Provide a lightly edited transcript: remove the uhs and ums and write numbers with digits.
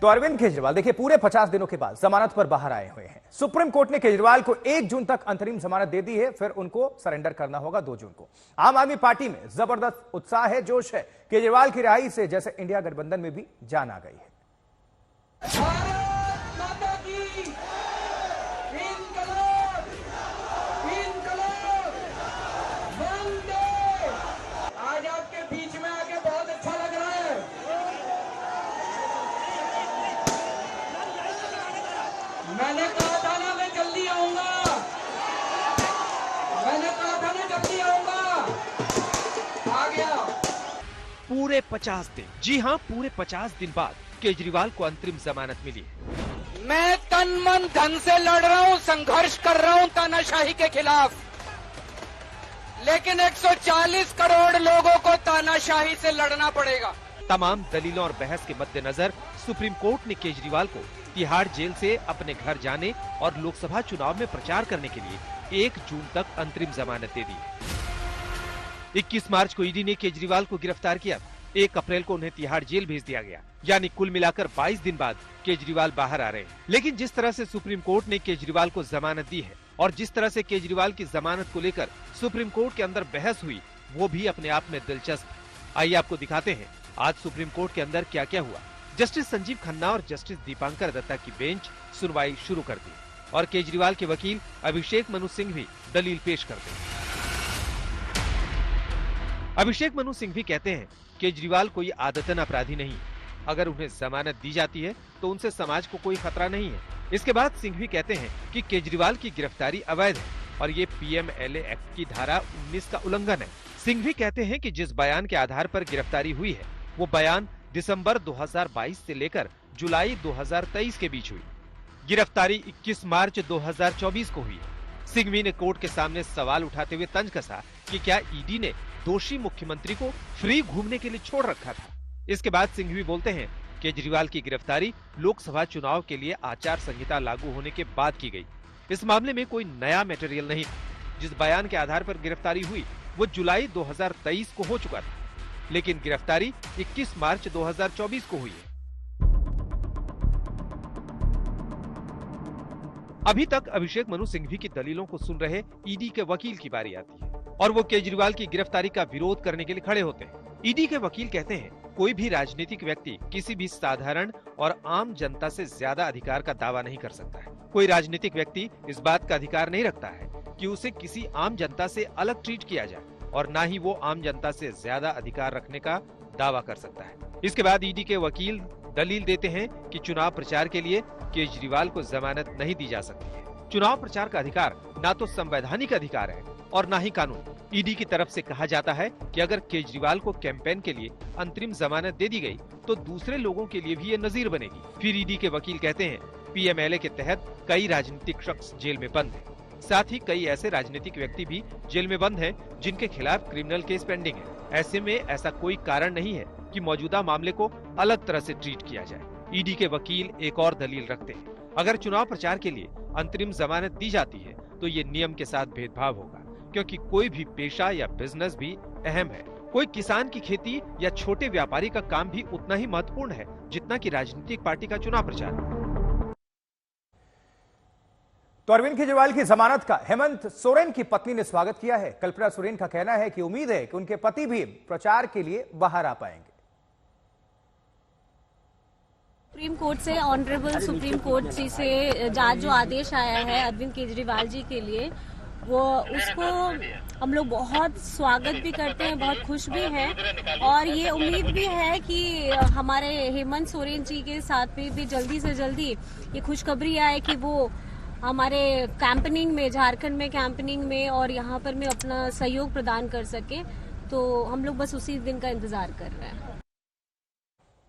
तो अरविंद केजरीवाल देखिए पूरे 50 दिनों के बाद जमानत पर बाहर आए हुए हैं। सुप्रीम कोर्ट ने केजरीवाल को 1 जून तक अंतरिम जमानत दे दी है, फिर उनको सरेंडर करना होगा 2 जून को। आम आदमी पार्टी में जबरदस्त उत्साह है, जोश है। केजरीवाल की रिहाई से जैसे इंडिया गठबंधन में भी जान आ गई है। मैंने कहा था ना मैं जल्दी आऊंगा, मैंने कहा था ना जल्दी आऊंगा, आ गया। पूरे 50 दिन, जी हाँ पूरे 50 दिन बाद केजरीवाल को अंतरिम जमानत मिली है। मैं तन मन धन से लड़ रहा हूँ, संघर्ष कर रहा हूँ तानाशाही के खिलाफ, लेकिन 140 करोड़ लोगों को तानाशाही से लड़ना पड़ेगा। तमाम दलीलों और बहस के मद्देनजर सुप्रीम कोर्ट ने केजरीवाल को तिहाड़ जेल से अपने घर जाने और लोकसभा चुनाव में प्रचार करने के लिए 1 जून तक अंतरिम जमानत दे दी। 21 मार्च को ईडी ने केजरीवाल को गिरफ्तार किया। 1 अप्रैल को उन्हें तिहाड़ जेल भेज दिया गया, यानी कुल मिलाकर 22 दिन बाद केजरीवाल बाहर आ रहे हैं। लेकिन जिस तरह से सुप्रीम कोर्ट ने केजरीवाल को जमानत दी है और जिस तरह से केजरीवाल की जमानत को लेकर सुप्रीम कोर्ट के अंदर बहस हुई, वो भी अपने आप में दिलचस्प। आइए आपको दिखाते हैं आज सुप्रीम कोर्ट के अंदर क्या क्या हुआ। जस्टिस संजीव खन्ना और जस्टिस दीपांकर दत्ता की बेंच सुनवाई शुरू कर दी और केजरीवाल के वकील अभिषेक मनु सिंह भी दलील पेश कर दी। अभिषेक मनु सिंह भी कहते हैं केजरीवाल कोई आदतन अपराधी नहीं, अगर उन्हें जमानत दी जाती है तो उनसे समाज को कोई खतरा नहीं है। इसके बाद सिंघवी कहते हैं कि केजरीवाल की गिरफ्तारी अवैध है और ये पीएमएलए एक्ट की धारा 19 का उल्लंघन है। सिंघवी कहते हैं कि जिस बयान के आधार पर गिरफ्तारी हुई है वो बयान दिसंबर 2022 से लेकर जुलाई 2023 के बीच हुई। गिरफ्तारी 21 मार्च 2024 को हुई। सिंघवी ने कोर्ट के सामने सवाल उठाते हुए तंज कसा कि क्या ईडी ने दोषी मुख्यमंत्री को फ्री घूमने के लिए छोड़ रखा था। इसके बाद सिंघवी बोलते हैं केजरीवाल की गिरफ्तारी लोकसभा चुनाव के लिए आचार संहिता लागू होने के बाद की गई। इस मामले में कोई नया मटेरियल नहीं। जिस बयान के आधार पर गिरफ्तारी हुई वो जुलाई 2023 को हो चुका था, लेकिन गिरफ्तारी 21 मार्च 2024 को हुई है। अभी तक अभिषेक मनु सिंघवी की दलीलों को सुन रहे ईडी के वकील की बारी आती है और वो केजरीवाल की गिरफ्तारी का विरोध करने के लिए खड़े होते हैं। ईडी के वकील कहते हैं कोई भी राजनीतिक व्यक्ति किसी भी साधारण और आम जनता से ज्यादा अधिकार का दावा नहीं कर सकता है। कोई राजनीतिक व्यक्ति इस बात का अधिकार नहीं रखता है कि उसे किसी आम जनता से अलग ट्रीट किया जाए और ना ही वो आम जनता से ज्यादा अधिकार रखने का दावा कर सकता है। इसके बाद ईडी के वकील दलील देते हैं कि चुनाव प्रचार के लिए केजरीवाल को जमानत नहीं दी जा सकती है। चुनाव प्रचार का अधिकार ना तो संवैधानिक अधिकार है और ना ही कानून। ईडी की तरफ से कहा जाता है कि अगर केजरीवाल को कैंपेन के लिए अंतरिम जमानत दे दी गई तो दूसरे लोगों के लिए भी ये नजीर बनेगी। फिर ईडी के वकील कहते हैं पीएमएलए के तहत कई राजनीतिक शख्स जेल में बंद हैं। साथ ही कई ऐसे राजनीतिक व्यक्ति भी जेल में बंद हैं जिनके खिलाफ क्रिमिनल केस पेंडिंग है। ऐसे में ऐसा कोई कारण नहीं है कि मौजूदा मामले को अलग तरह से ट्रीट किया जाए। ईडी के वकील एक और दलील रखते हैं, अगर चुनाव प्रचार के लिए अंतरिम जमानत दी जाती है तो ये नियम के साथ भेदभाव होगा, क्योंकि कोई भी पेशा या बिजनेस भी अहम है। कोई किसान की खेती या छोटे व्यापारी का काम भी उतना ही महत्वपूर्ण है जितना कि राजनीतिक पार्टी का चुनाव प्रचार। तो अरविंद केजरीवाल की जमानत का हेमंत सोरेन की पत्नी ने स्वागत किया है। कल्पना सोरेन का कहना है कि उम्मीद है कि उनके पति भी प्रचार के लिए बाहर आ पाएंगे। सुप्रीम कोर्ट से, ऑनरेबल सुप्रीम कोर्ट जी से जो आदेश आया है अरविंद केजरीवाल जी के लिए, वो उसको हम लोग बहुत स्वागत भी करते हैं, बहुत खुश भी हैं और ये उम्मीद भी है कि हमारे हेमंत सोरेन जी के साथ भी जल्दी से जल्दी ये खुशखबरी आए कि वो हमारे कैंपेनिंग में, झारखंड में कैंपेनिंग में और यहाँ पर में अपना सहयोग प्रदान कर सके। तो हम लोग बस उसी दिन का इंतजार कर रहे हैं।